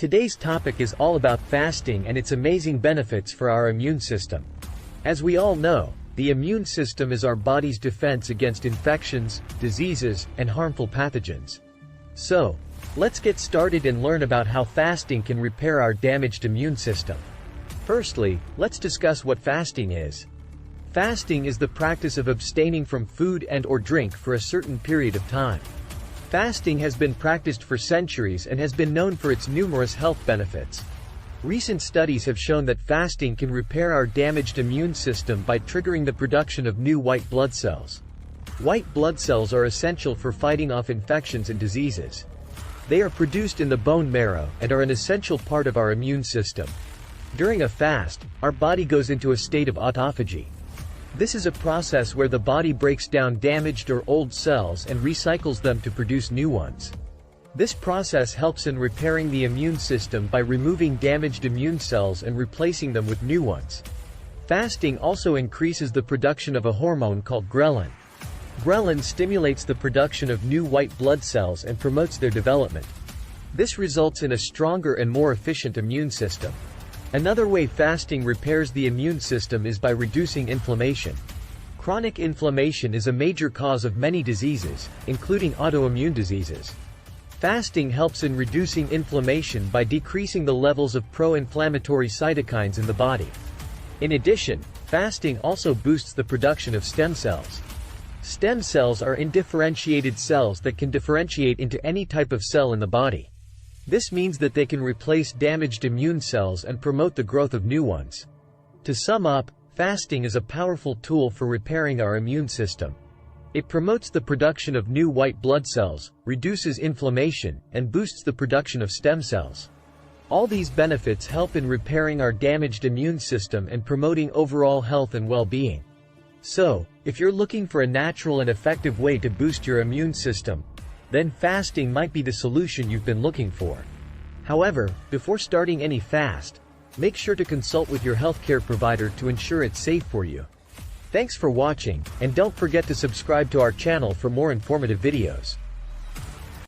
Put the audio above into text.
Today's topic is all about fasting and its amazing benefits for our immune system. As we all know, the immune system is our body's defense against infections, diseases, and harmful pathogens. So, let's get started and learn about how fasting can repair our damaged immune system. Firstly, let's discuss what fasting is. Fasting is the practice of abstaining from food and/or drink for a certain period of time. Fasting has been practiced for centuries and has been known for its numerous health benefits. Recent studies have shown that fasting can repair our damaged immune system by triggering the production of new white blood cells. White blood cells are essential for fighting off infections and diseases. They are produced in the bone marrow and are an essential part of our immune system. During a fast, our body goes into a state of autophagy. This is a process where the body breaks down damaged or old cells and recycles them to produce new ones. This process helps in repairing the immune system by removing damaged immune cells and replacing them with new ones. Fasting also increases the production of a hormone called ghrelin. Ghrelin stimulates the production of new white blood cells and promotes their development. This results in a stronger and more efficient immune system. Another way fasting repairs the immune system is by reducing inflammation. Chronic inflammation is a major cause of many diseases, including autoimmune diseases. Fasting helps in reducing inflammation by decreasing the levels of pro-inflammatory cytokines in the body. In addition, fasting also boosts the production of stem cells. Stem cells are undifferentiated cells that can differentiate into any type of cell in the body. This means that they can replace damaged immune cells and promote the growth of new ones. To sum up, fasting is a powerful tool for repairing our immune system. It promotes the production of new white blood cells, reduces inflammation, and boosts the production of stem cells. All these benefits help in repairing our damaged immune system and promoting overall health and well-being. So, if you're looking for a natural and effective way to boost your immune system, then fasting might be the solution you've been looking for. However, before starting any fast, make sure to consult with your healthcare provider to ensure it's safe for you. Thanks for watching, and don't forget to subscribe to our channel for more informative videos.